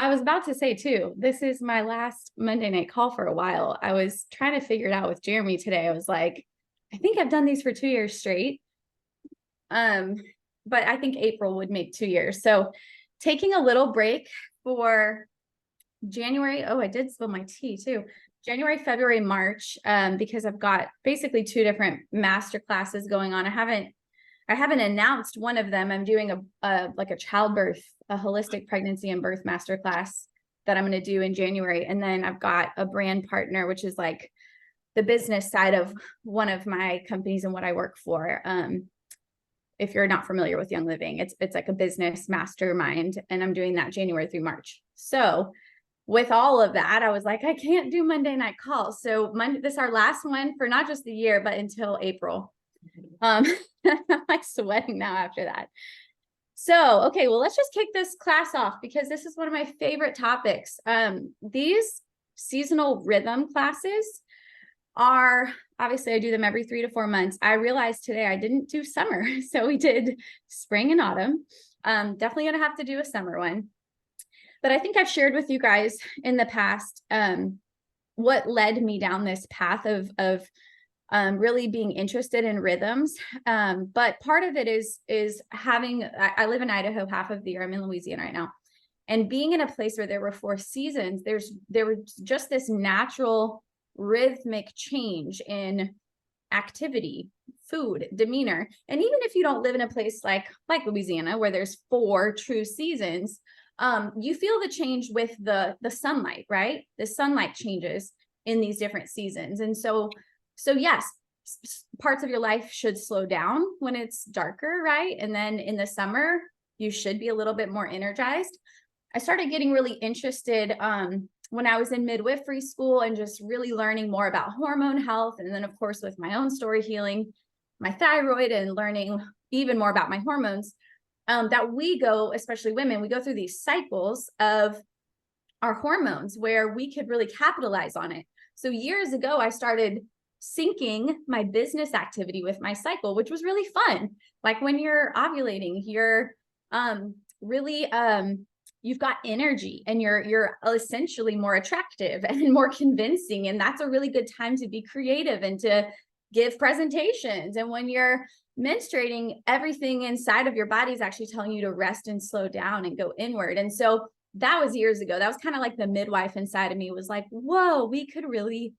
I was about to say too, this is my last Monday night call for a while. I was trying to figure it out with Jeremy today. I was like, I think I've done these for 2 years straight. Um, but I think April would make 2 years. So taking a little break for January. Oh, I did spill my tea too. January, February, March, because I've got basically two different master classes going on. I haven't announced one of them. I'm doing a childbirth, a holistic pregnancy and birth masterclass that I'm going to do in January. And then I've got a brand partner, which is like the business side of one of my companies and what I work for. If you're not familiar with Young Living, it's like a business mastermind, and I'm doing that January through March. So with all of that, I was like, I can't do Monday night calls. So this is our last one for not just the year, but until April. I'm like sweating now after that. So, okay, well, let's just kick this class off because this is one of my favorite topics. These seasonal rhythm classes are, obviously I do them every 3 to 4 months. I realized today I didn't do summer. So we did spring and autumn. Definitely going to have to do a summer one. But I think I've shared with you guys in the past what led me down this path of really being interested in rhythms. But part of it is having, I live in Idaho half of the year. I'm in Louisiana right now. And being in a place where there were 4 seasons, there was just this natural rhythmic change in activity, food, demeanor. And even if you don't live in a place like Louisiana, where there's 4 true seasons, you feel the change with the sunlight, right? The sunlight changes in these different seasons. And so yes, parts of your life should slow down when it's darker, right? And then in the summer, you should be a little bit more energized. I started getting really interested when I was in midwifery school and just really learning more about hormone health. And then of course, with my own story healing my thyroid and learning even more about my hormones, that we go, especially women, we go through these cycles of our hormones where we could really capitalize on it. So years ago, I started syncing my business activity with my cycle, which was really fun. Like when you're ovulating, you're really you've got energy and you're essentially more attractive and more convincing, and that's a really good time to be creative and to give presentations. And when you're menstruating, everything inside of your body is actually telling you to rest and slow down and go inward. And so that was years ago. That was kind of like the midwife inside of me was like, whoa, we could really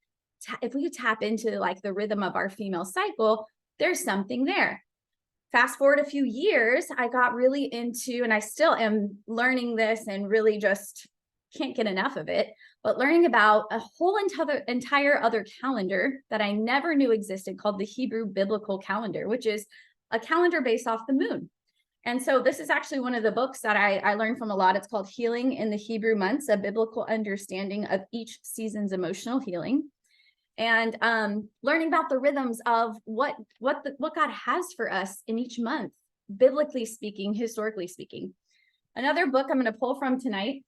if we could tap into like the rhythm of our female cycle, there's something there. Fast forward a few years, I got really into, and I still am learning this and really just can't get enough of it, but learning about a whole entire other calendar that I never knew existed called the Hebrew biblical calendar, which is a calendar based off the moon. And so this is actually one of the books that I learned from a lot. It's called Healing in the Hebrew Months, a biblical understanding of each season's emotional healing. And learning about the rhythms of what God has for us in each month, biblically speaking, historically speaking. Another book I'm going to pull from tonight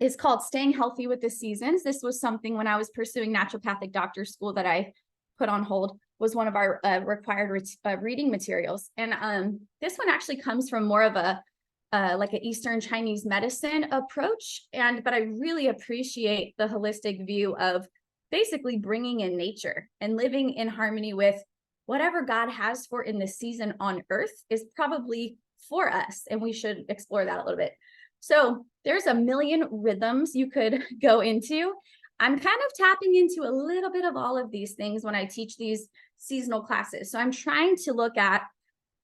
is called Staying Healthy with the Seasons. This was something when I was pursuing naturopathic doctor school that I put on hold, was one of our required reading materials. And this one actually comes from more of a like an Eastern Chinese medicine approach. But I really appreciate the holistic view of basically bringing in nature and living in harmony with whatever God has for in the season on earth is probably for us. And we should explore that a little bit. So there's a million rhythms you could go into. I'm kind of tapping into a little bit of all of these things when I teach these seasonal classes. So I'm trying to look at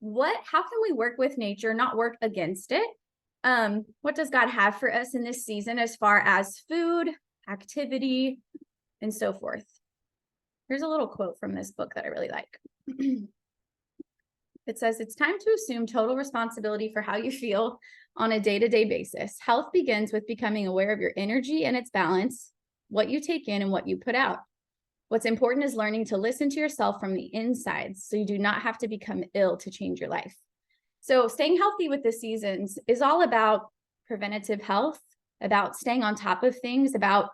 how can we work with nature, not work against it? What does God have for us in this season as far as food, activity, and so forth. Here's a little quote from this book that I really like. It says, it's time to assume total responsibility for how you feel on a day-to-day basis. Health begins with becoming aware of your energy and its balance, what you take in and what you put out. What's important is learning to listen to yourself from the inside so you do not have to become ill to change your life. So staying healthy with the seasons is all about preventative health, about staying on top of things, about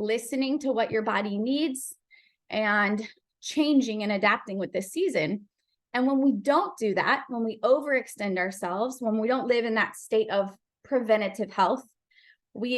listening to what your body needs and changing and adapting with this season. And when we don't do that, when we overextend ourselves, when we don't live in that state of preventative health,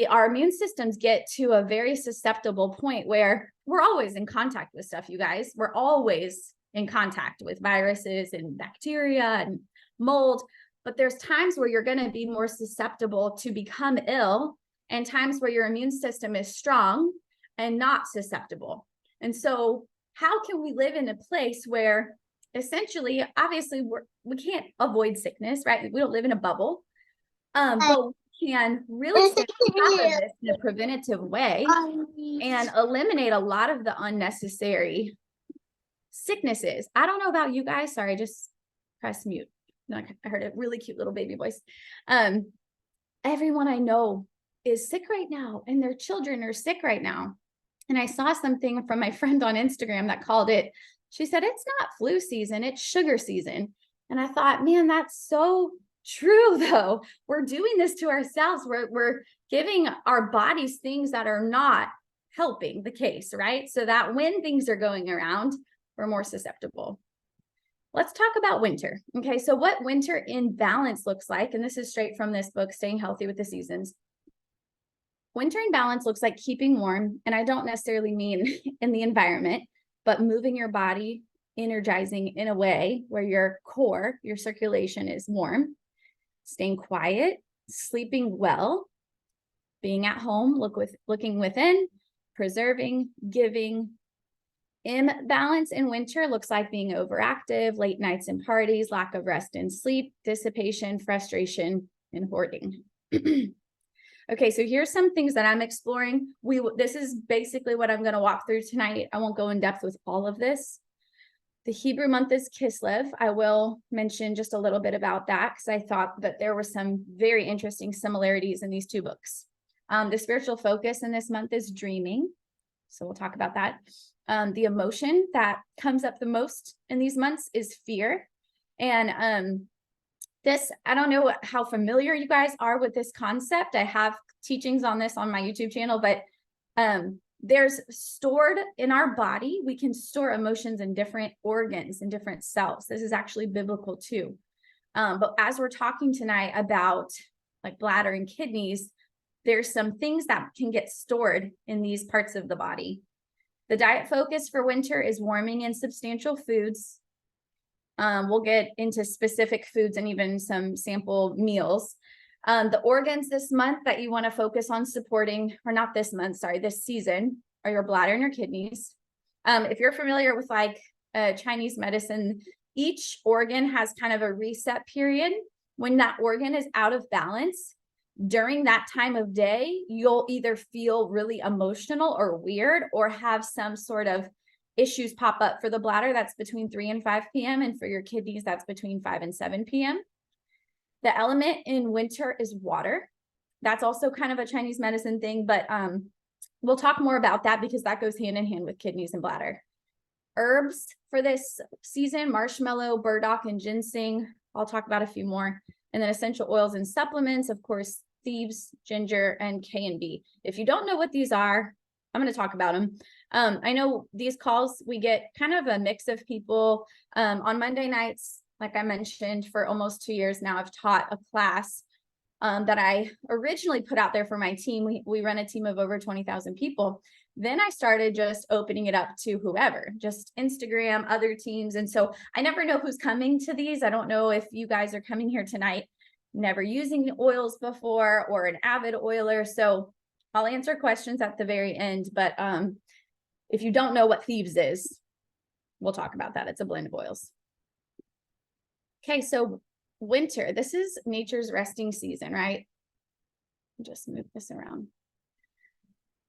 our immune systems get to a very susceptible point where we're always in contact with stuff, you guys. We're always in contact with viruses and bacteria and mold, but there's times where you're going to be more susceptible to become ill and times where your immune system is strong and not susceptible. And so how can we live in a place where essentially, obviously, we can't avoid sickness, right? We don't live in a bubble, but we can really stay on top of this in a preventative way and eliminate a lot of the unnecessary sicknesses. I don't know about you guys. Sorry, just press mute. I heard a really cute little baby voice. Everyone I know is sick right now, and their children are sick right now. And I saw something from my friend on Instagram that called it, she said, it's not flu season, it's sugar season. And I thought, man, that's so true though. We're doing this to ourselves. We're giving our bodies things that are not helping the case, right? So that when things are going around, we're more susceptible. Let's talk about winter. Okay, so what winter in balance looks like, and this is straight from this book, Staying Healthy with the Seasons. Winter in balance looks like keeping warm, and I don't necessarily mean in the environment, but moving your body, energizing in a way where your core, your circulation is warm, staying quiet, sleeping well, being at home, looking within, preserving, giving. Imbalance in winter looks like being overactive, late nights and parties, lack of rest and sleep, dissipation, frustration, and hoarding. Okay, so here's some things that I'm exploring. This is basically what I'm going to walk through tonight. I won't go in depth with all of this. The Hebrew month is Kislev. I will mention just a little bit about that because I thought that there were some very interesting similarities in these two books. The spiritual focus in this month is dreaming. So we'll talk about that. The emotion that comes up the most in these months is fear. And this, I don't know how familiar you guys are with this concept. I have teachings on this on my YouTube channel, but there's stored in our body, we can store emotions in different organs and different cells. This is actually biblical too. But as we're talking tonight about like bladder and kidneys, there's some things that can get stored in these parts of the body. The diet focus for winter is warming and substantial foods. We'll get into specific foods and even some sample meals. The organs this month that you want to focus on supporting, or not this month, sorry, this season, are your bladder and your kidneys. If you're familiar with like Chinese medicine, each organ has kind of a reset period. When that organ is out of balance, during that time of day, you'll either feel really emotional or weird or have some sort of issues pop up. For the bladder, that's between 3 and 5 p.m. And for your kidneys, that's between 5 and 7 p.m. The element in winter is water. That's also kind of a Chinese medicine thing, but we'll talk more about that because that goes hand in hand with kidneys and bladder. Herbs for this season, marshmallow, burdock, and ginseng. I'll talk about a few more. And then essential oils and supplements, of course, thieves, ginger, and K and B. If you don't know what these are, I'm going to talk about them. I know these calls, we get kind of a mix of people on Monday nights. Like I mentioned, for almost 2 years now, I've taught a class that I originally put out there for my team. We run a team of over 20,000 people. Then I started just opening it up to whoever, just Instagram, other teams. And so I never know who's coming to these. I don't know if you guys are coming here tonight, never using oils before or an avid oiler. So I'll answer questions at the very end. But if you don't know what thieves is, we'll talk about that. It's a blend of oils. Okay, so winter, this is nature's resting season, right? Just move this around.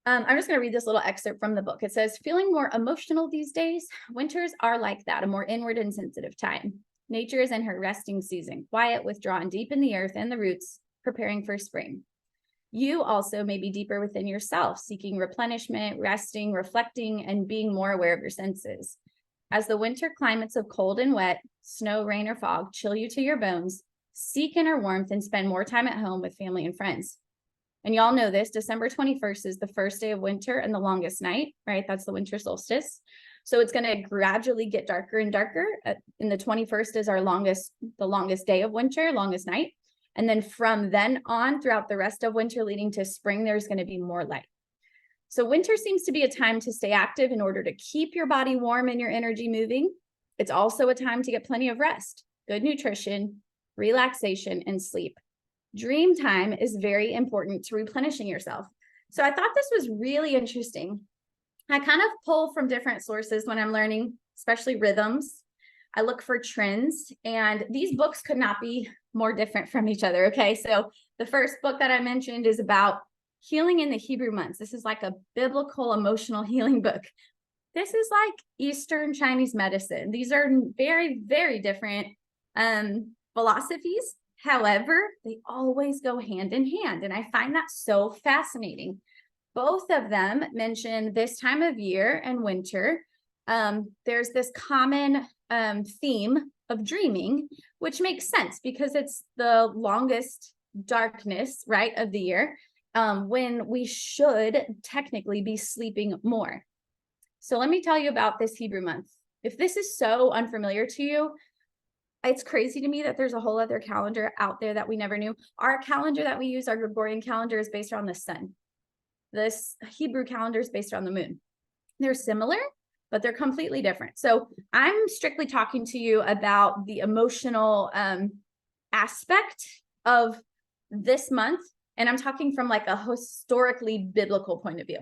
I'm just going to read this little excerpt from the book. It says, feeling more emotional these days, winters are like that, a more inward and sensitive time. Nature is in her resting season, quiet, withdrawn deep in the earth and the roots, preparing for spring. You also may be deeper within yourself, seeking replenishment, resting, reflecting, and being more aware of your senses. As the winter climates of cold and wet, snow, rain, or fog chill you to your bones, seek inner warmth and spend more time at home with family and friends. And y'all know this, December 21st is the first day of winter and the longest night, right? That's the winter solstice. So it's going to gradually get darker and darker. And the 21st is the longest day of winter, longest night. And then from then on throughout the rest of winter leading to spring, there's going to be more light. So winter seems to be a time to stay active in order to keep your body warm and your energy moving. It's also a time to get plenty of rest, good nutrition, relaxation, and sleep. Dream time is very important to replenishing yourself. So I thought this was really interesting. I kind of pull from different sources when I'm learning, especially rhythms. I look for trends, and these books could not be more different from each other. Okay, so the first book that I mentioned is about healing in the Hebrew months. This is like a biblical emotional healing book. This is like Eastern Chinese medicine. These are very, very different philosophies. However, they always go hand in hand, and I find that so fascinating. Both of them mention this time of year and winter. There's this common theme of dreaming, which makes sense because it's the longest darkness, right, of the year, when we should technically be sleeping more. So let me tell you about this Hebrew month. If this is so unfamiliar to you, it's crazy to me that there's a whole other calendar out there that we never knew. Our calendar that we use, our Gregorian calendar, is based on the sun. This Hebrew calendar is based on the moon. They're similar, but they're completely different. So I'm strictly talking to you about the emotional aspect of this month. And I'm talking from like a historically biblical point of view.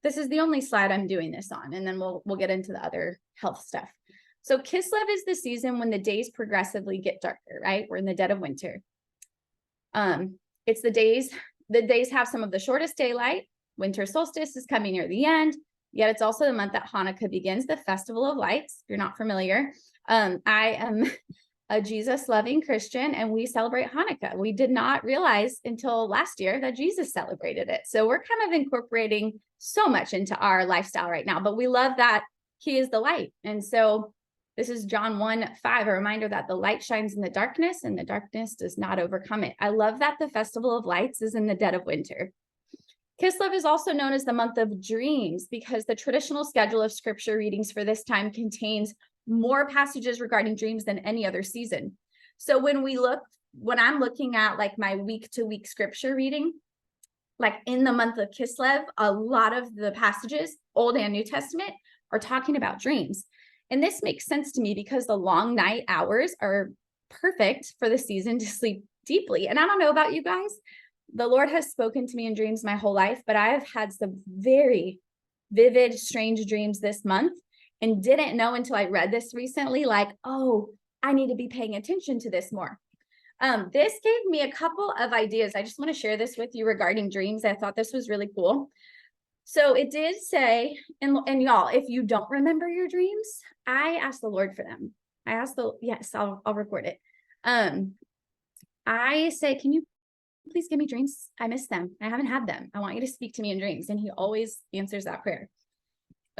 This is the only slide I'm doing this on, and then we'll get into the other health stuff. So Kislev is the season when the days progressively get darker, right? We're in the dead of winter. It's the days have some of the shortest daylight. Winter solstice is coming near the end, yet it's also the month that Hanukkah begins, the festival of lights. If you're not familiar, I am a Jesus-loving Christian, and we celebrate Hanukkah. We did not realize until last year that Jesus celebrated it. So we're kind of incorporating so much into our lifestyle right now, but we love that he is the light. And so this is John 1:5, a reminder that the light shines in the darkness and the darkness does not overcome it. I love that the festival of lights is in the dead of winter. Kislev is also known as the month of dreams because the traditional schedule of scripture readings for this time contains more passages regarding dreams than any other season. So when I'm looking at like my week to week scripture reading, like in the month of Kislev, a lot of the passages, Old and New Testament, are talking about dreams. And this makes sense to me because the long night hours are perfect for the season to sleep deeply. And I don't know about you guys, the Lord has spoken to me in dreams my whole life, but I have had some very vivid, strange dreams this month and didn't know until I read this recently, like, oh, I need to be paying attention to this more. This gave me a couple of ideas. I just want to share this with you regarding dreams. I thought this was really cool. So it did say, and y'all, if you don't remember your dreams, I asked the Lord for them. Yes, I'll record it. I say, can you please give me dreams? I miss them. I haven't had them. I want you to speak to me in dreams. And he always answers that prayer.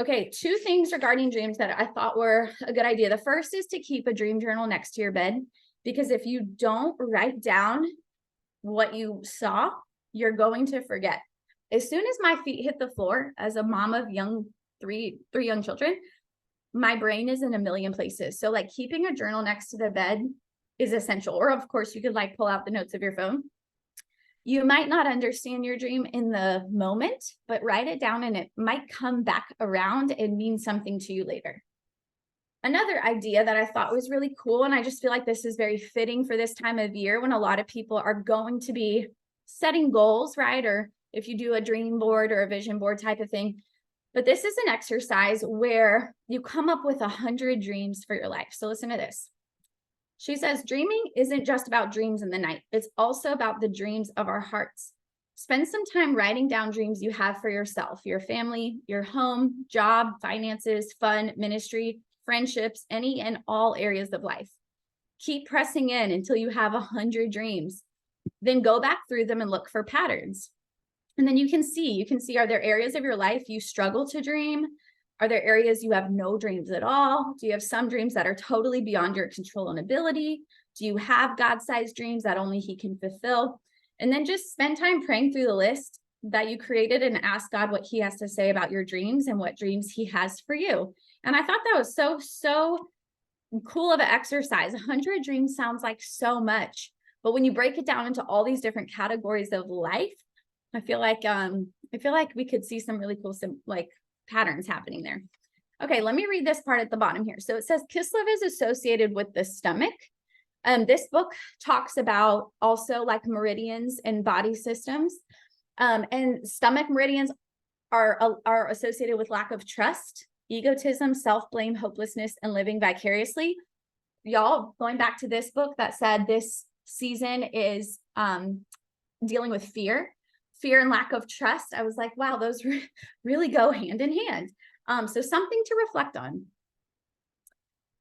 Okay, 2 things regarding dreams that I thought were a good idea. The first is to keep a dream journal next to your bed, because if you don't write down what you saw, you're going to forget. As soon as my feet hit the floor as a mom of three young children, my brain is in a million places. So like keeping a journal next to the bed is essential. Or of course you could like pull out the notes of your phone. You might not understand your dream in the moment, but write it down and it might come back around and mean something to you later. Another idea that I thought was really cool, and I just feel like this is very fitting for this time of year when a lot of people are going to be setting goals, right? Or if you do a dream board or a vision board type of thing. But this is an exercise where you come up with 100 dreams for your life. So listen to this. She says, dreaming isn't just about dreams in the night. It's also about the dreams of our hearts. Spend some time writing down dreams you have for yourself, your family, your home, job, finances, fun, ministry, friendships, any and all areas of life. Keep pressing in until you have 100 dreams. Then go back through them and look for patterns. And then you can see, are there areas of your life you struggle to dream? Are there areas you have no dreams at all? Do you have some dreams that are totally beyond your control and ability? Do you have God-sized dreams that only he can fulfill? And then just spend time praying through the list that you created and ask God what he has to say about your dreams and what dreams he has for you. And I thought that was so cool of an exercise. 100 dreams sounds like so much, But when you break it down into all these different categories of life, I feel like we could see some really cool patterns happening there. Okay, let me read this part at the bottom here. So it says Kislev is associated with the stomach. This book talks about also like meridians and body systems. And stomach meridians are associated with lack of trust, egotism, self-blame, hopelessness, and living vicariously. Y'all, going back to this book that said this season is dealing with fear and lack of trust. I was like, wow, those really go hand in hand. So something to reflect on.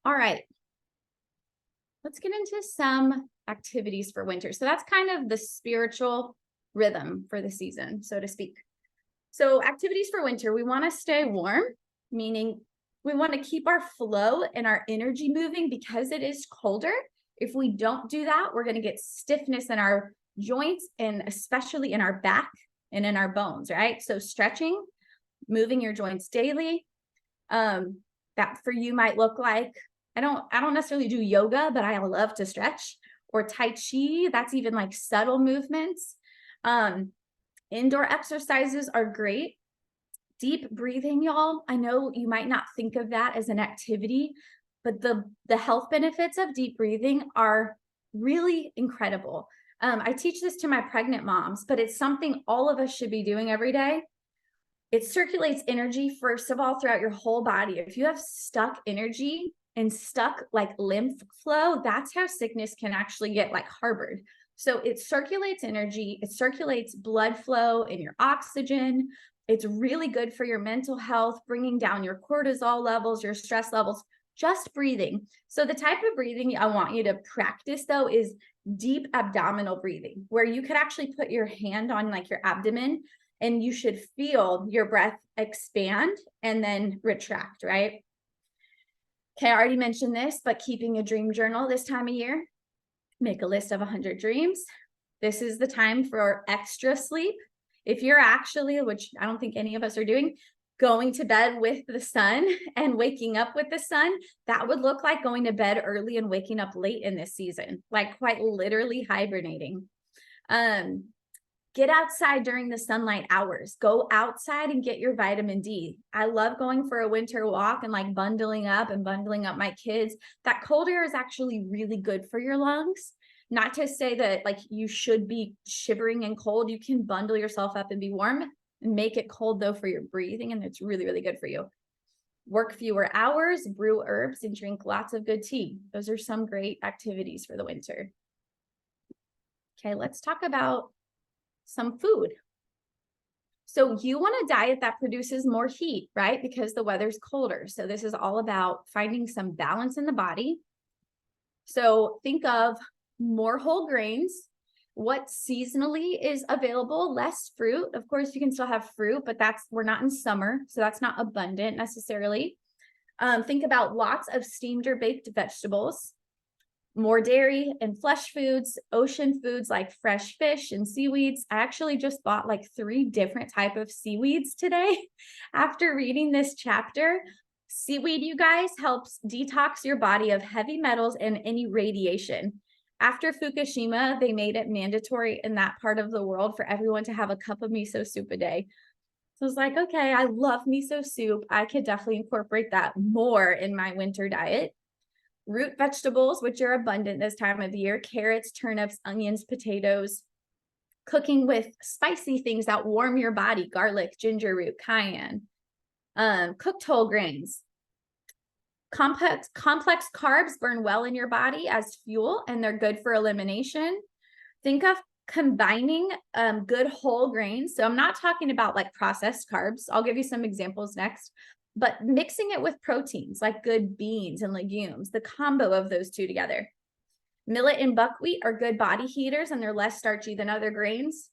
All right. Let's get into some activities for winter. So that's kind of the spiritual rhythm for the season, so to speak. So activities for winter, we want to stay warm, meaning we want to keep our flow and our energy moving because it is colder. If we don't do that, we're going to get stiffness in our joints and especially in our back and in our bones, right? So stretching, moving your joints daily. That for you might look like, I don't necessarily do yoga, but I love to stretch, or Tai Chi. That's even like subtle movements. Indoor exercises are great. Deep breathing, y'all. I know you might not think of that as an activity, but the health benefits of deep breathing are really incredible. I teach this to my pregnant moms, but it's something all of us should be doing every day. It circulates energy, first of all, throughout your whole body. If you have stuck energy and stuck like lymph flow, that's how sickness can actually get like harbored. So it circulates energy, it circulates blood flow and your oxygen. It's really good for your mental health, bringing down your cortisol levels, your stress levels, just breathing. So the type of breathing I want you to practice though is deep abdominal breathing, where you could actually put your hand on like your abdomen and you should feel your breath expand and then retract, right? Okay, I already mentioned this, but keeping a dream journal this time of year, make a list of 100 dreams. This is the time for extra sleep. If you're actually, which I don't think any of us are doing, going to bed with the sun and waking up with the sun, that would look like going to bed early and waking up late in this season, like quite literally hibernating. Get outside during the sunlight hours. Go outside and get your vitamin D. I love going for a winter walk and like bundling up my kids. That cold air is actually really good for your lungs. Not to say that like you should be shivering and cold. You can bundle yourself up and be warm and make it cold though for your breathing, and it's really, really good for you. Work fewer hours, brew herbs, and drink lots of good tea. Those are some great activities for the winter. Okay, let's talk about some food. So you want a diet that produces more heat, right? Because the weather's colder. So this is all about finding some balance in the body. So think of more whole grains. What seasonally is available, less fruit. Of course, you can still have fruit, but we're not in summer, so that's not abundant necessarily. Think about lots of steamed or baked vegetables, more dairy and flesh foods, ocean foods like fresh fish and seaweeds. I actually just bought like 3 different types of seaweeds today after reading this chapter. Seaweed, you guys, helps detox your body of heavy metals and any radiation. After Fukushima, they made it mandatory in that part of the world for everyone to have a cup of miso soup a day. So I was like, okay, I love miso soup. I could definitely incorporate that more in my winter diet. Root vegetables, which are abundant this time of year, carrots, turnips, onions, potatoes. Cooking with spicy things that warm your body, garlic, ginger root, cayenne. Cooked whole grains. Complex carbs burn well in your body as fuel, and they're good for elimination. Think of combining good whole grains. So I'm not talking about like processed carbs. I'll give you some examples next, but mixing it with proteins like good beans and legumes, the combo of those two together. Millet and buckwheat are good body heaters, and they're less starchy than other grains.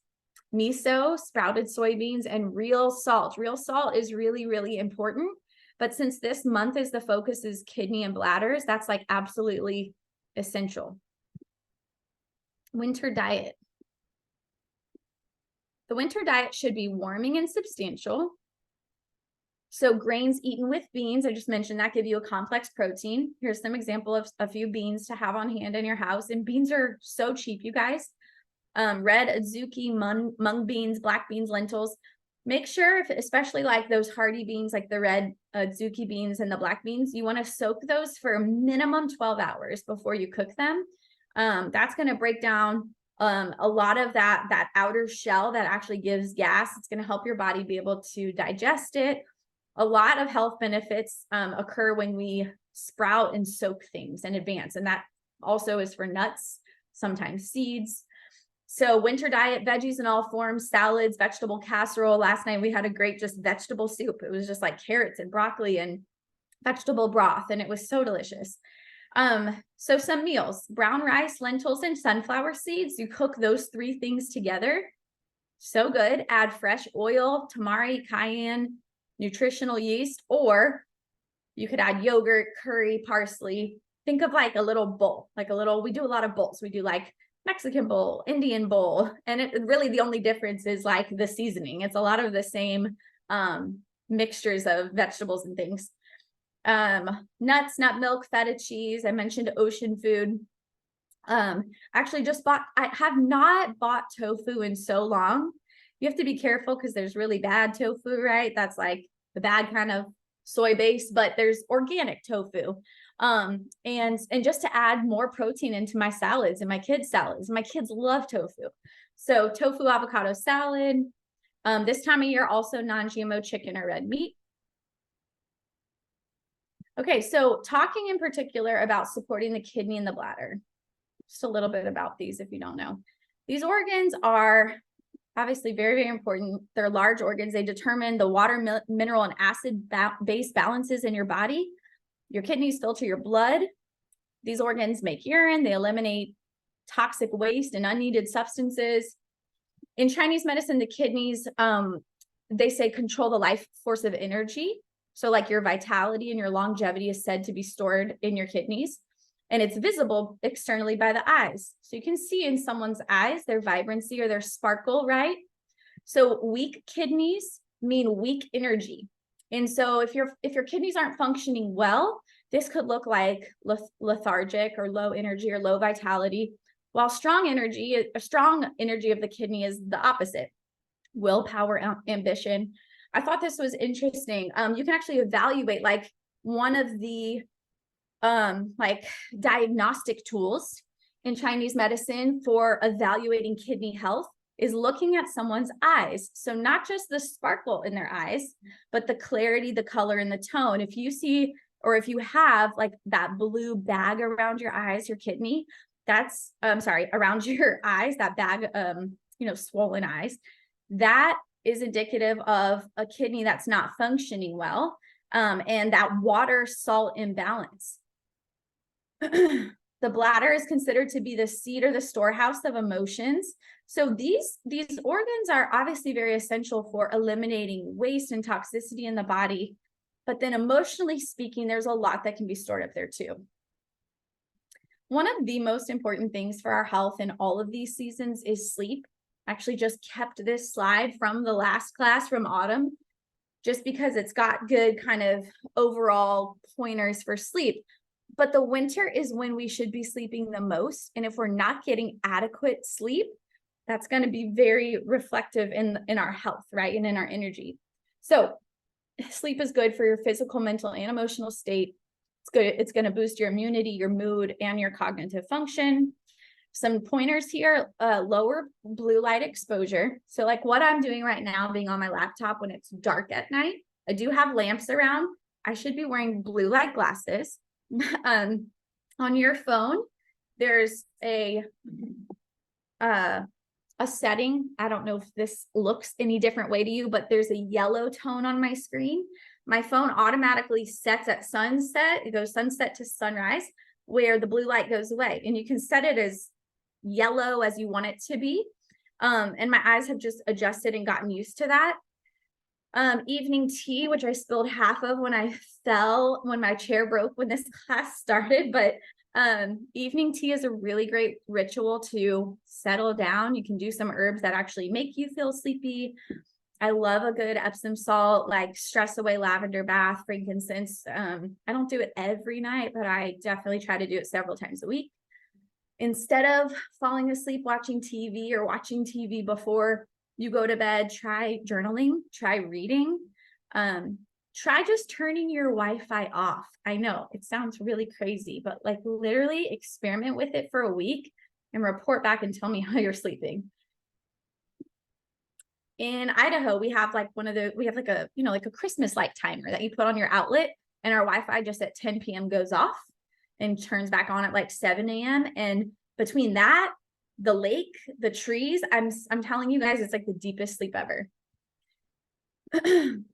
Miso, sprouted soybeans, and real salt. Real salt is really, really important. But since this month the focus is kidney and bladders, that's like absolutely essential. Winter diet. The winter diet should be warming and substantial. So grains eaten with beans, I just mentioned that give you a complex protein. Here's some example of a few beans to have on hand in your house. And beans are so cheap, you guys. Red azuki, mung beans, black beans, lentils. Make sure, especially like those hardy beans, like the red azuki beans and the black beans, you want to soak those for a minimum 12 hours before you cook them. That's going to break down a lot of that outer shell that actually gives gas. It's going to help your body be able to digest it. A lot of health benefits occur when we sprout and soak things in advance. And that also is for nuts, sometimes seeds. So winter diet, veggies in all forms, salads, vegetable casserole. Last night we had a great just vegetable soup. It was just like carrots and broccoli and vegetable broth, and it was so delicious. So some meals, brown rice, lentils, and sunflower seeds. You cook those three things together. So good. Add fresh oil, tamari, cayenne, nutritional yeast, or you could add yogurt, curry, parsley. Think of like a little bowl, we do a lot of bowls. We do like Mexican bowl, Indian bowl. And really the only difference is like the seasoning. It's a lot of the same mixtures of vegetables and things. Nuts, nut milk, feta cheese. I mentioned ocean food. Actually I have not bought tofu in so long. You have to be careful because there's really bad tofu, right? That's like the bad kind of soy base, but there's organic tofu. And just to add more protein into my salads and my kids' salads. My kids love tofu. So tofu avocado salad. This time of year, also non-GMO chicken or red meat. Okay, so talking in particular about supporting the kidney and the bladder. Just a little bit about these if you don't know. These organs are obviously very, very important. They're large organs. They determine the water, mineral, and acid base balances in your body. Your kidneys filter your blood. These organs make urine. They eliminate toxic waste and unneeded substances. In Chinese medicine, the kidneys, they say control the life force of energy. So like your vitality and your longevity is said to be stored in your kidneys. And it's visible externally by the eyes. So you can see in someone's eyes, their vibrancy or their sparkle, right? So weak kidneys mean weak energy. And so if your kidneys aren't functioning well, this could look like lethargic or low energy or low vitality, while strong energy of the kidney is the opposite. Willpower, ambition. I thought this was interesting. You can actually evaluate like one of the like diagnostic tools in Chinese medicine for evaluating kidney health is looking at someone's eyes. So not just the sparkle in their eyes, but the clarity, the color, and the tone. If you see, or if you have like that blue bag around your eyes, your kidney, that's, around your eyes, that bag, swollen eyes, that is indicative of a kidney that's not functioning well, and that water salt imbalance. The bladder is considered to be the seat or the storehouse of emotions. So these organs are obviously very essential for eliminating waste and toxicity in the body. But then emotionally speaking, there's a lot that can be stored up there too. One of the most important things for our health in all of these seasons is sleep. I actually just kept this slide from the last class from autumn, just because it's got good kind of overall pointers for sleep. But the winter is when we should be sleeping the most. And if we're not getting adequate sleep, that's going to be very reflective in our health, right? And in our energy. So sleep is good for your physical, mental, and emotional state. It's good. It's going to boost your immunity, your mood, and your cognitive function. Some pointers here, lower blue light exposure. So like what I'm doing right now, being on my laptop when it's dark at night, I do have lamps around. I should be wearing blue light glasses. On your phone, there's a setting. I don't know if this looks any different way to you, but there's a yellow tone on my screen. My phone automatically sets at sunset. It goes sunset to sunrise, where the blue light goes away. And you can set it as yellow as you want it to be. And my eyes have just adjusted and gotten used to that. Evening tea, which I spilled half of when I fell, when my chair broke when this class started. But evening tea is a really great ritual to settle down. You can do some herbs that actually make you feel sleepy. I love a good Epsom salt, like stress away lavender bath, frankincense. I don't do it every night, but I definitely try to do it several times a week. Instead of falling asleep watching TV or watching TV before you go to bed, try journaling, try reading, try just turning your Wi-Fi off. I know it sounds really crazy, but like literally experiment with it for a week and report back and tell me how you're sleeping. In Idaho, we have like like a, like a Christmas light timer that you put on your outlet, and our Wi-Fi just at 10 p.m. goes off and turns back on at like 7 a.m. And between that, the lake, the trees, I'm telling you guys, it's like the deepest sleep ever.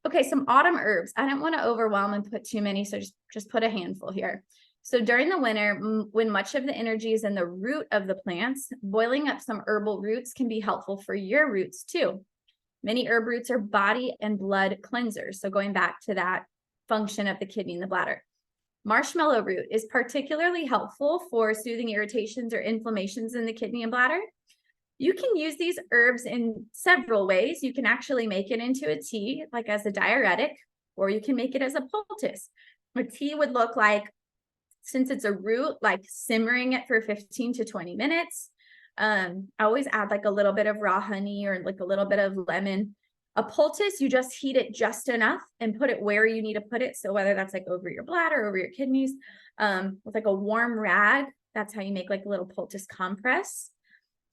Okay, some autumn herbs. I don't want to overwhelm and put too many, so just put a handful here. So during the winter, when much of the energy is in the root of the plants, boiling up some herbal roots can be helpful for your roots too. Many herb roots are body and blood cleansers. So going back to that function of the kidney and the bladder. Marshmallow root is particularly helpful for soothing irritations or inflammations in the kidney and bladder. You can use these herbs in several ways. You can actually make it into a tea, like as a diuretic, or you can make it as a poultice. A tea would look like, since it's a root, like simmering it for 15 to 20 minutes. I always add like a little bit of raw honey or like a little bit of lemon. A poultice, you just heat it just enough and put it where you need to put it. So whether that's like over your bladder, over your kidneys, with like a warm rag, that's how you make like a little poultice compress.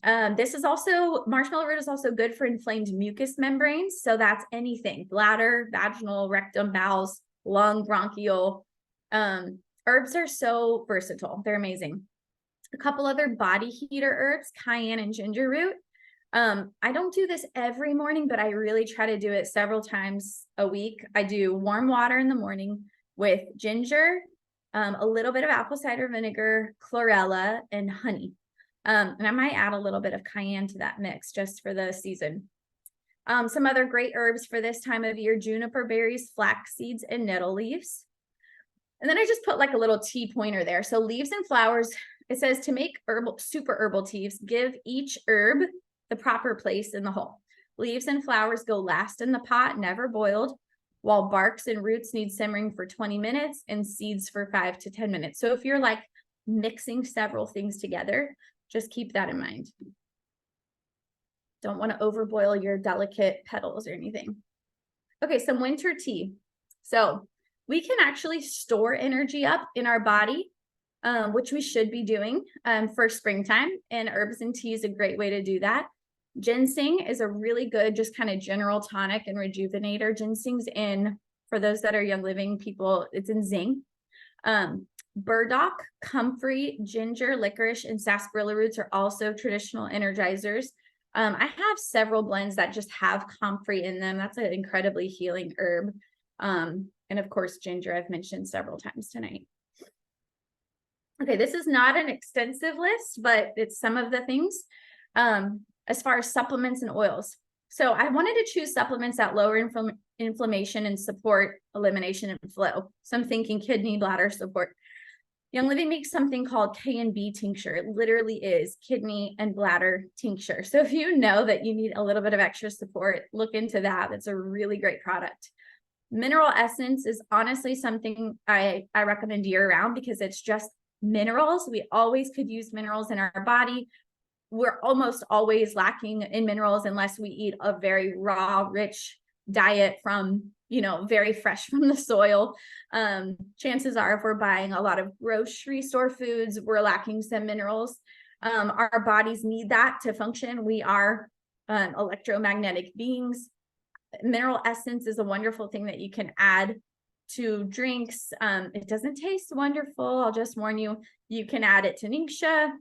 This is also, marshmallow root is also good for inflamed mucous membranes. So that's anything, bladder, vaginal, rectum, bowels, lung, bronchial. Herbs are so versatile. They're amazing. A couple other body heater herbs, cayenne and ginger root. I don't do this every morning, but I really try to do it several times a week. I do warm water in the morning with ginger, a little bit of apple cider vinegar, chlorella, and honey. And I might add a little bit of cayenne to that mix just for the season. Some other great herbs for this time of year: juniper berries, flax seeds, and nettle leaves. And then I just put like a little tea pointer there. So leaves and flowers, it says to make super herbal teas, give each herb the proper place in the whole. Leaves and flowers go last in the pot, never boiled, while barks and roots need simmering for 20 minutes and seeds for 5 to 10 minutes. So if you're like mixing several things together, just keep that in mind. Don't want to overboil your delicate petals or anything. Okay, some winter tea. So we can actually store energy up in our body, which we should be doing for springtime, and herbs and tea is a great way to do that. Ginseng is a really good, just kind of general tonic and rejuvenator. Ginseng's in, for those that are Young Living people, it's in zinc. Burdock, comfrey, ginger, licorice, and sarsaparilla roots are also traditional energizers. I have several blends that just have comfrey in them. That's an incredibly healing herb. And of course, ginger, I've mentioned several times tonight. Okay, this is not an extensive list, but it's some of the things as far as supplements and oils. So I wanted to choose supplements that lower inflammation and support elimination and flow. So I'm thinking kidney, bladder support. Young Living makes something called K&B tincture. It literally is kidney and bladder tincture. So if you know that you need a little bit of extra support, look into that. That's a really great product. Mineral essence is honestly something I recommend year round because it's just minerals. We always could use minerals in our body. We're almost always lacking in minerals unless we eat a very raw, rich diet from, very fresh from the soil. Chances are if we're buying a lot of grocery store foods, we're lacking some minerals. Our bodies need that to function. We are electromagnetic beings. Mineral essence is a wonderful thing that you can add to drinks. It doesn't taste wonderful. I'll just warn you, you can add it to Ningxia.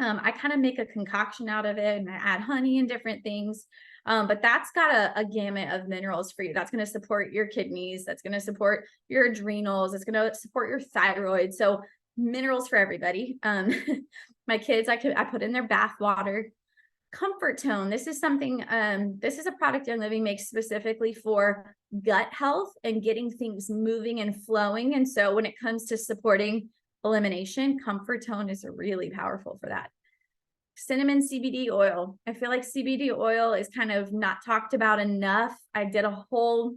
I kind of make a concoction out of it and I add honey and different things. But that's got a gamut of minerals for you. That's going to support your kidneys. That's going to support your adrenals. It's going to support your thyroid. So minerals for everybody. My kids, I put in their bath water. Comfort Tone. This is something, this is a product Young Living makes specifically for gut health and getting things moving and flowing. And so when it comes to supporting elimination, Comfort Tone is really powerful for that. cinnamon CBD oil. I feel like CBD oil is kind of not talked about enough. I did a whole,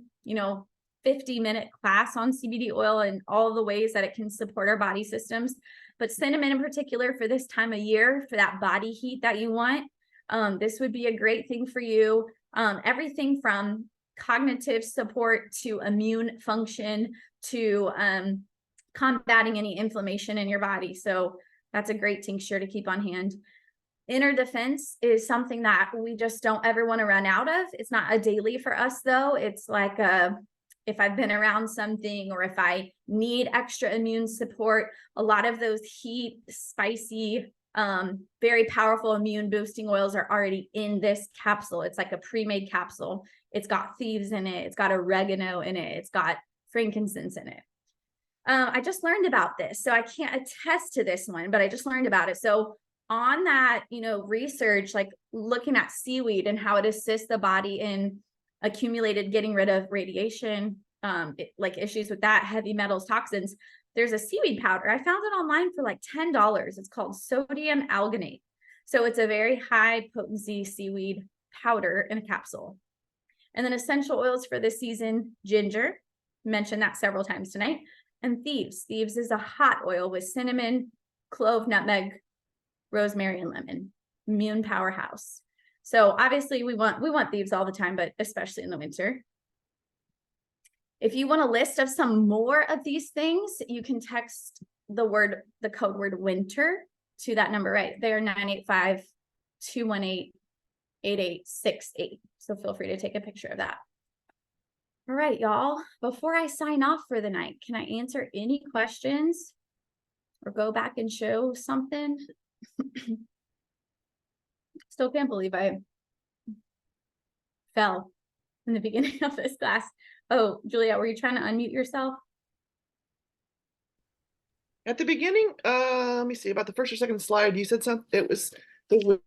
50-minute class on CBD oil and all the ways that it can support our body systems. But cinnamon in particular for this time of year, for that body heat that you want, this would be a great thing for you. Everything from cognitive support to immune function to combating any inflammation in your body. So that's a great tincture to keep on hand. Inner defense is something that we just don't ever want to run out of. It's not a daily for us though. It's like if I've been around something or if I need extra immune support, a lot of those heat, spicy, very powerful immune boosting oils are already in this capsule. It's like a pre-made capsule. It's got thieves in it. It's got oregano in it. It's got frankincense in it. I just learned about this, so I can't attest to this one, but I just learned about it. So on that, research, like looking at seaweed and how it assists the body in accumulated getting rid of radiation, like issues with that, heavy metals, toxins, there's a seaweed powder. I found it online for like $10. It's called sodium alginate. So it's a very high potency seaweed powder in a capsule. And then essential oils for this season, ginger, mentioned that several times tonight, and thieves. Thieves is a hot oil with cinnamon, clove, nutmeg, rosemary, and lemon. Immune powerhouse. So obviously we want thieves all the time, but especially in the winter. If you want a list of some more of these things, you can text the code word winter to that number right there, 985-218-8868. So feel free to take a picture of that. All right, y'all, before I sign off for the night, can I answer any questions or go back and show something? Still can't believe I fell in the beginning of this class. Oh, Juliet, were you trying to unmute yourself? At the beginning, let me see, about the first or second slide, you said something, it was the